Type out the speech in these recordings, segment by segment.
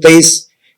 23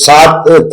7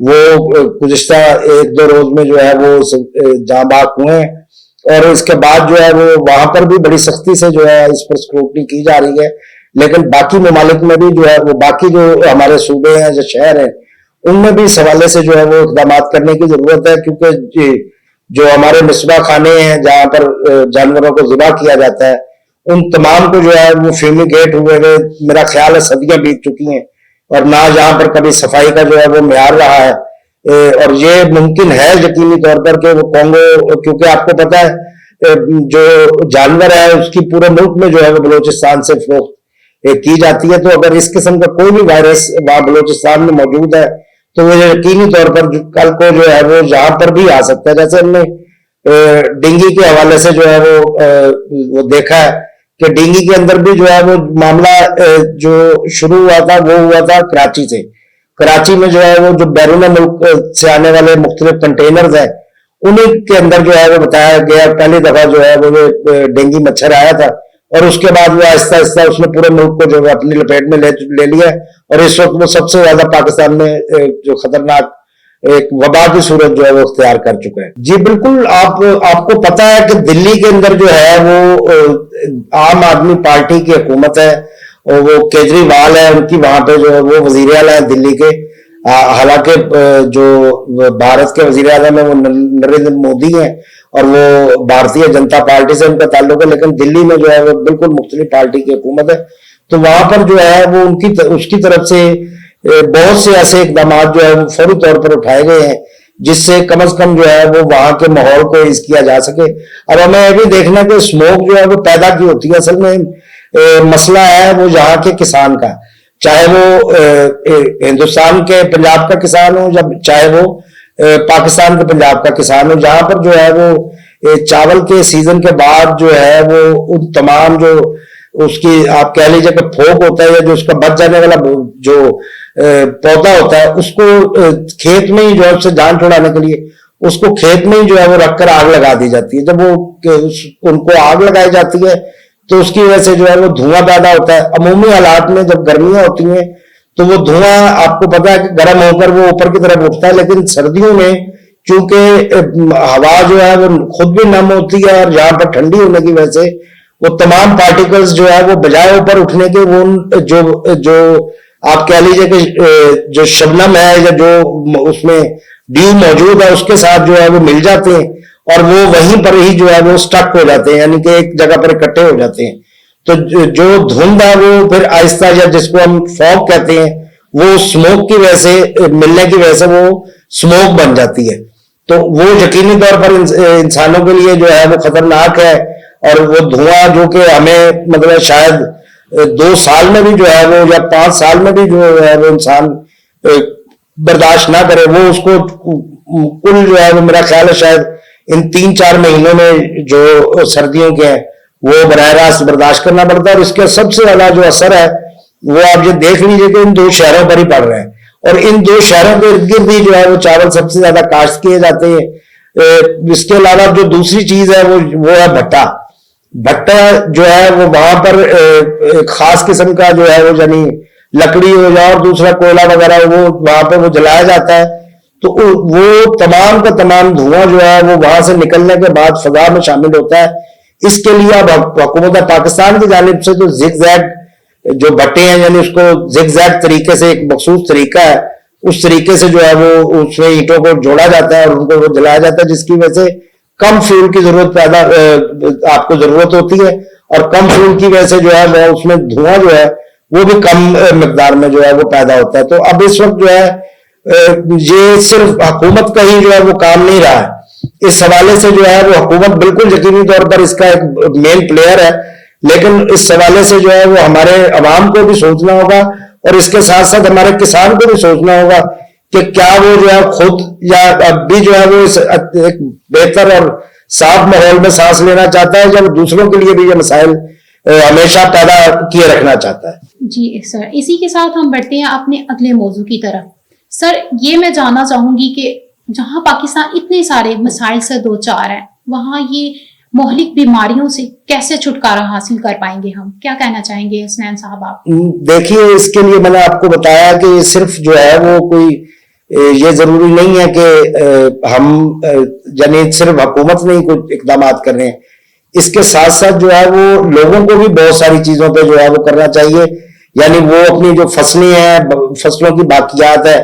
وہ گزشتہ 1-2 روز میں جو ہے وہ جاں بحق ہوئے ہیں، اور اس کے بعد جو ہے وہ وہاں پر بھی بڑی سختی سے جو ہے اس پر سکروٹنی کی جا رہی ہے. لیکن باقی ممالک میں بھی جو ہے وہ باقی جو ہمارے صوبے ہیں، جو شہر ہیں، ان میں بھی اس حوالے سے جو ہے وہ اقدامات کرنے کی ضرورت ہے، کیونکہ جو ہمارے مصباح خانے ہیں جہاں پر جانوروں کو ذبح کیا جاتا ہے، ان تمام کو جو ہے وہ فیومیگیٹ ہوئے ہوئے میرا خیال ہے صدیاں بیت چکی ہیں، اور نہ جہاں پر کبھی صفائی کا جو ہے وہ معیار رہا ہے. اور یہ ممکن ہے یقینی طور پر کہ وہ کانگو، کیونکہ آپ کو پتا ہے جو جانور ہے اس کی پورے ملک میں جو ہے وہ بلوچستان سے فروخت کی جاتی ہے. تو اگر اس قسم کا کوئی بھی وائرس وہاں بلوچستان میں موجود ہے تو وہ یقینی طور پر کل کو جو ہے وہ یہاں پر بھی آ سکتا ہے. جیسے ہم نے ڈینگی کے حوالے سے جو ہے وہ دیکھا ہے کہ ڈینگی کے اندر بھی جو ہے وہ معاملہ جو شروع ہوا تھا وہ ہوا تھا کراچی سے. کراچی میں جو ہے وہ جو بیرون ملک سے آنے والے مختلف کنٹینرز ہیں انہیں کے اندر جو ہے وہ بتایا گیا پہلی دفعہ جو ہے وہ ڈینگی مچھر آیا تھا، اور اس کے بعد وہ آہستہ آہستہ اس نے پورے ملک کو جو ہے اپنی لپیٹ میں لے لیا، اور اس وقت وہ سب سے زیادہ پاکستان میں جو خطرناک ایک وبا کی صورت جو ہے وہ اختیار کر چکا ہے. جی بالکل، آپ کو پتا ہے کہ دلی کے اندر جو ہے وہ عام آدمی پارٹی کی حکومت ہے، اور وہ کیجریوال ہے ان کی، وہاں پہ جو ہے وہ وزیر اعلیٰ ہیں دلی کے. حالانکہ جو بھارت کے وزیر اعظم ہیں وہ نریندر مودی ہیں اور وہ بھارتیہ جنتا پارٹی سے ان کا تعلق ہے، لیکن دلی میں جو ہے وہ بالکل مختلف پارٹی کی حکومت ہے. تو وہاں پر جو ہے وہ اس کی طرف سے بہت سے ایسے اقدامات جو ہے وہ فوری طور پر اٹھائے گئے ہیں جس سے کم از کم جو ہے وہ وہاں کے ماحول کو ایز کیا جا سکے. اب ہمیں یہ بھی دیکھنا کہ اسموک جو ہے وہ پیدا کی ہوتی ہے، اصل میں مسئلہ ہے وہ یہاں کے کسان کا، چاہے وہ ہندوستان کے پنجاب کا کسان ہو یا چاہے وہ پاکستان کے پنجاب کا کسان ہو. جہاں پر جو ہے وہ چاول کے سیزن کے بعد جو ہے وہ ان تمام جو اس کی آپ کہہ لیجیے کہ پھوک ہوتا ہے یا جو اس کا بچ جانے والا جو پودا ہوتا ہے اس کو کھیت میں ہی جو ہے اس سے جان چھڑانے کے لیے اس کو کھیت میں ہی جو ہے وہ رکھ کر آگ لگا دی جاتی ہے. جب وہ ان کو آگ لگائی جاتی ہے تو اس کی وجہ سے جو ہے وہ دھواں پیدا ہوتا ہے. عمومی حالات میں جب گرمیاں ہوتی ہیں تو وہ دھواں آپ کو پتا ہے کہ گرم ہو کر وہ اوپر کی طرف اٹھتا ہے، لیکن سردیوں میں چونکہ ہوا جو ہے وہ خود بھی نم ہوتی ہے اور یہاں پر ٹھنڈی ہونے کی وجہ سے وہ تمام پارٹیکلز جو ہے وہ بجائے اوپر اٹھنے کے وہ جو آپ کہہ لیجئے کہ جو شبنم ہے یا جو اس میں ڈیو موجود ہے اس کے ساتھ جو ہے وہ مل جاتے ہیں اور وہ وہیں پر ہی جو ہے وہ سٹک ہو جاتے ہیں، یعنی کہ ایک جگہ پر اکٹھے ہو جاتے ہیں. تو جو دھند ہے وہ پھر آہستہ یا جس کو ہم فوگ کہتے ہیں وہ اسموک کی وجہ سے ملنے کی وجہ سے وہ اسموک بن جاتی ہے. تو وہ یقینی طور پر انسانوں کے لیے جو ہے وہ خطرناک ہے، اور وہ دھواں جو کہ ہمیں مطلب شاید 2 سال میں بھی جو ہے وہ یا 5 سال میں بھی جو ہے وہ انسان برداشت نہ کرے، وہ اس کو کل جو ہے وہ میرا خیال ہے شاید ان 3-4 مہینوں میں جو سردیوں کے ہیں وہ براہ راست برداشت کرنا پڑتا ہے. اور اس کے سب سے زیادہ جو اثر ہے وہ آپ یہ دیکھ لیجئے کہ ان 2 شہروں پر ہی پڑ رہے ہیں، اور ان 2 شہروں کے ارد گرد ہی جو ہے وہ چاول سب سے زیادہ کاشت کیے جاتے ہیں. اس کے علاوہ جو دوسری چیز ہے وہ ہے بھٹا جو ہے وہ وہاں پر ایک خاص قسم کا جو ہے وہ یعنی لکڑی ہو یا اور دوسرا کوئلہ وغیرہ وہ وہاں پہ وہ جلایا جاتا ہے. تو وہ تمام کا تمام دھواں جو ہے وہ وہاں سے نکلنے کے بعد فضا میں شامل ہوتا ہے. اس کے لیے اب حکومت پاکستان کی جانب سے جو زگ زیگ جو بھٹے ہیں یعنی اس کو زگ زیگ طریقے سے ایک مخصوص طریقہ ہے، اس طریقے سے جو ہے وہ اس میں اینٹوں کو جوڑا جاتا ہے اور ان کو وہ جلایا جاتا ہے، جس کی وجہ سے کم فیول کی ضرورت آپ کو ضرورت ہوتی ہے، اور کم فیول کی وجہ سے جو ہے وہ اس میں دھواں جو ہے وہ بھی کم مقدار میں جو ہے وہ پیدا ہوتا ہے. تو اب اس وقت جو ہے یہ صرف حکومت کا ہی جو ہے وہ کام نہیں رہا ہے. اس حوالے سے جو ہے وہ حکومت بالکل یقینی طور پر اس کا ایک مین پلیئر ہے، لیکن اس حوالے سے جو ہے وہ ہمارے عوام کو بھی سوچنا ہوگا اور اس کے ساتھ ساتھ ہمارے کسان کو بھی سوچنا ہوگا کہ کیا وہ جو ہے خود یا اب بھی جو ہے وہ ایک بہتر اور صاف ماحول میں سانس لینا چاہتا ہے، جب دوسروں کے لیے بھی یہ مسائل ہمیشہ پیدا کیے رکھنا چاہتا ہے. جی سر، اسی کے ساتھ ہم بڑھتے ہیں اپنے اگلے موضوع کی طرف. سر یہ میں جاننا چاہوں گی کہ جہاں پاکستان اتنے سارے مسائل سے دوچار ہے وہاں یہ مہلک بیماریوں سے کیسے چھٹکارا حاصل کر پائیں گے؟ ہم کیا کہنا چاہیں گے حسنین صاحب آپ؟ دیکھیے اس کے لیے میں نے آپ کو بتایا کہ صرف جو ہے وہ کوئی یہ ضروری نہیں ہے کہ ہم یعنی صرف حکومت نہیں کوئی اقدامات کر رہے ہیں، اس کے ساتھ ساتھ جو ہے وہ لوگوں کو بھی بہت ساری چیزوں پہ جو ہے وہ کرنا چاہیے. یعنی وہ اپنی جو فصلیں ہیں، فصلوں کی باقیات ہے،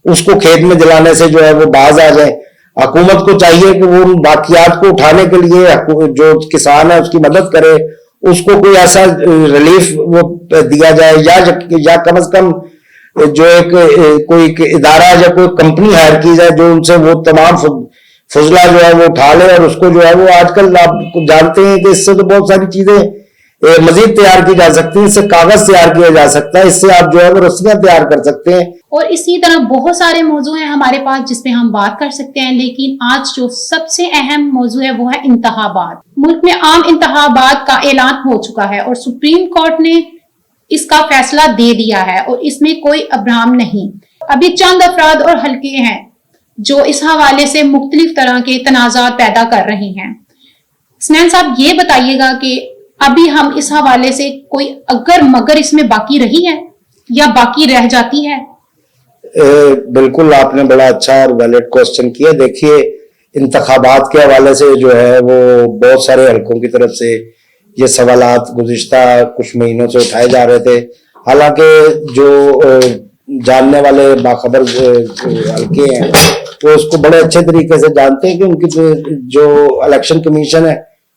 اس کو کھیت میں جلانے سے جو ہے وہ باز آ جائیں. حکومت کو چاہیے کہ وہ ان باقیات کو اٹھانے کے لیے جو کسان ہے اس کی مدد کرے، اس کو کوئی ایسا ریلیف وہ دیا جائے، یا کم از کم جو کوئی ادارہ یا کوئی کمپنی ہائر کی جائے جو ان سے وہ تمام فضلہ جو ہے وہ اٹھا لے، اور اس کو جو ہے وہ آج کل آپ جانتے ہیں کہ اس سے تو بہت ساری چیزیں مزید تیار کی جا سکتی ہیں. اس سے کاغذ تیار کیا جا سکتا ہے، اس سے آپ جو ہے وہ رسیاں تیار کر سکتے ہیں. اور اسی طرح بہت سارے موضوع ہیں ہمارے پاس جس پہ ہم بات کر سکتے ہیں، لیکن آج جو سب سے اہم موضوع ہے وہ ہے انتخابات. ملک میں عام انتخابات کا اعلان ہو چکا ہے اور سپریم کورٹ نے اس کا فیصلہ دے دیا ہے، اور اس میں کوئی ابرام نہیں. ابھی چند افراد اور حلقے ہیں جو اس حوالے سے مختلف طرح کے تنازعات پیدا کر رہے ہیں. حسنین صاحب، یہ بتائیے گا کہ ابھی ہم اس حوالے سے کوئی اگر مگر اس میں باقی رہی ہے یا باقی رہ جاتی ہے؟ بالکل آپ نے بڑا اچھا اور ویلڈ کوسچن کیا. دیکھیے، انتخابات کے حوالے سے جو ہے وہ بہت سارے حلقوں کی طرف سے یہ سوالات گزشتہ کچھ مہینوں سے اٹھائے جا رہے تھے. حالانکہ جو جاننے والے باخبر حلقے ہیں وہ اس کو بڑے اچھے طریقے سے جانتے ہیں کہ ان کی جو الیکشن کمیشن ہے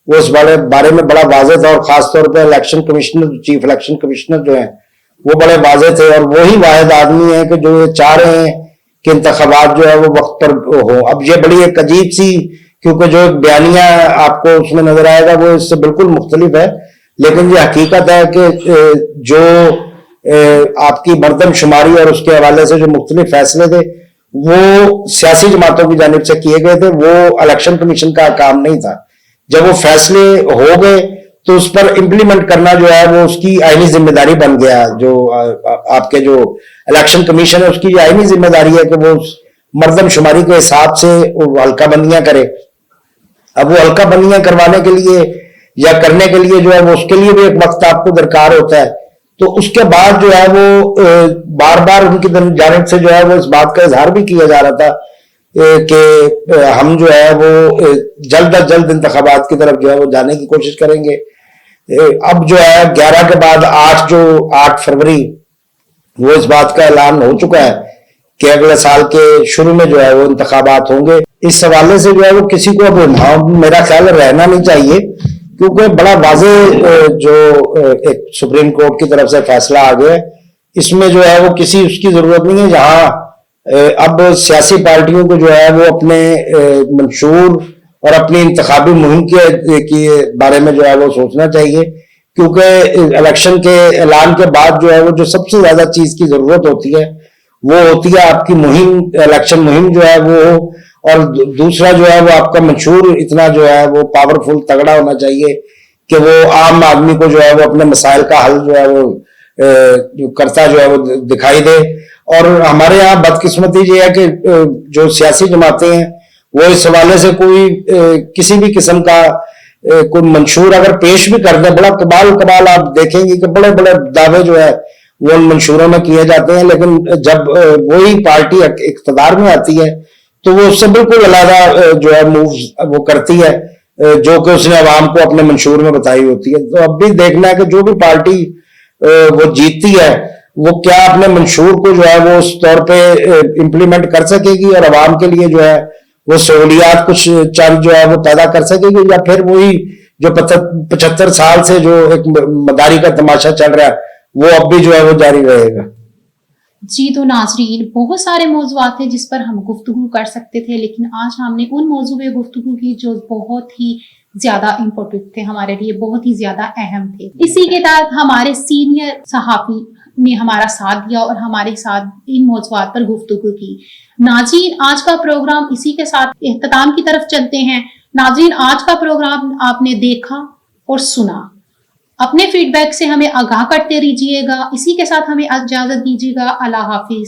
وہ اس بارے میں بڑا واضح تھا، اور خاص طور پہ election commissioner, chief election commissioner جو ہیں وہ بڑے واضح تھے، اور وہی واحد آدمی ہے کہ جو یہ چاہ رہے ہیں کہ انتخابات جو ہے وہ وقت پر ہو. اب یہ بڑی ایک عجیب سی، کیونکہ جو ایک بیانیہ آپ کو اس میں نظر آئے گا وہ اس سے بالکل مختلف ہے، لیکن یہ حقیقت ہے کہ جو آپ کی مردم شماری اور اس کے حوالے سے جو مختلف فیصلے تھے وہ سیاسی جماعتوں کی جانب سے کیے گئے تھے، وہ الیکشن کمیشن کا کام نہیں تھا. جب وہ فیصلے ہو گئے تو اس پر امپلیمنٹ کرنا جو ہے وہ اس کی آئینی ذمہ داری بن گیا. جو آپ کے جو الیکشن کمیشن ہے اس کی آئینی ذمہ داری ہے کہ وہ مردم شماری کے حساب سے حلقہ بندیاں کرے. اب وہ حلقہ بندیاں کروانے کے لیے یا کرنے کے لیے جو ہے وہ اس کے لیے بھی ایک وقت آپ کو درکار ہوتا ہے. تو اس کے بعد جو ہے وہ بار بار ان کی جانب سے جو ہے وہ اس بات کا اظہار بھی کیا جا رہا تھا کہ ہم جو ہے وہ جلد از جلد انتخابات کی طرف جو ہے وہ جانے کی کوشش کریں گے. اب جو ہے 11 کے بعد 8 فروری وہ اس بات کا اعلان ہو چکا ہے کہ اگلے سال کے شروع میں جو ہے وہ انتخابات ہوں گے. اس حوالے سے جو ہے وہ کسی کو اب میرا خیال رہنا نہیں چاہیے، کیونکہ بڑا واضح جو ایک سپریم کورٹ کی طرف سے فیصلہ آ گیا ہے، اس میں جو ہے وہ کسی اس کی ضرورت نہیں ہے. جہاں اب سیاسی پارٹیوں کو جو ہے وہ اپنے منشور اور اپنی انتخابی مہم کے بارے میں جو ہے وہ سوچنا چاہیے، کیونکہ الیکشن کے اعلان کے بعد جو ہے وہ جو سب سے زیادہ چیز کی ضرورت ہوتی ہے وہ ہوتی ہے آپ کی مہم، الیکشن مہم جو ہے وہ، اور دوسرا جو ہے وہ آپ کا منشور اتنا جو ہے وہ پاورفل تگڑا ہونا چاہیے کہ وہ عام آدمی کو جو ہے وہ اپنے مسائل کا حل جو ہے وہ کرتا جو ہے وہ دکھائی دے. اور ہمارے یہاں بدقسمتی یہ ہے کہ جو سیاسی جماعتیں ہیں وہ اس حوالے سے کوئی کسی بھی قسم کا کوئی منشور اگر پیش بھی کر دیں، بڑا کمال آپ دیکھیں گے کہ بڑے بڑے دعوے جو ہے وہ ان منشوروں میں کیے جاتے ہیں، لیکن جب وہی پارٹی اقتدار میں آتی ہے تو وہ اس سے بالکل علیحدہ جو ہے مووز وہ کرتی ہے جو کہ اس نے عوام کو اپنے منشور میں بتائی ہوتی ہے. تو اب بھی دیکھنا ہے کہ جو بھی پارٹی وہ جیتتی ہے وہ کیا اپنے منشور کو جو ہے وہ اس طور پہ امپلیمنٹ کر سکے گی اور عوام کے لیے جو ہے وہ سہولیات کچھ چند جو ہے وہ پیدا کر سکے گی، یا پھر وہی جو 75 سال سے جو ایک مداری کا تماشا چل رہا ہے وہ اب بھی جو ہے وہ جاری رہے گا. جی تو ناظرین، بہت سارے موضوعات ہیں جس پر ہم گفتگو کر سکتے تھے، لیکن آج ہم نے ان موضوع پہ گفتگو کی جو بہت ہی زیادہ امپورٹنٹ تھے، ہمارے لیے بہت ہی زیادہ اہم تھے. اسی کے تحت ہمارے سینئر صحافی نے ہمارا ساتھ دیا اور ہمارے ساتھ ان موضوعات پر گفتگو کی. ناظرین، آج کا پروگرام اسی کے ساتھ اختتام کی طرف چلتے ہیں. ناظرین، آج کا پروگرام آپ نے دیکھا اور سنا، اپنے فیڈ بیک سے ہمیں آگاہ کرتے رہیے گا. اسی کے ساتھ ہمیں اجازت دیجیے گا. اللہ حافظ.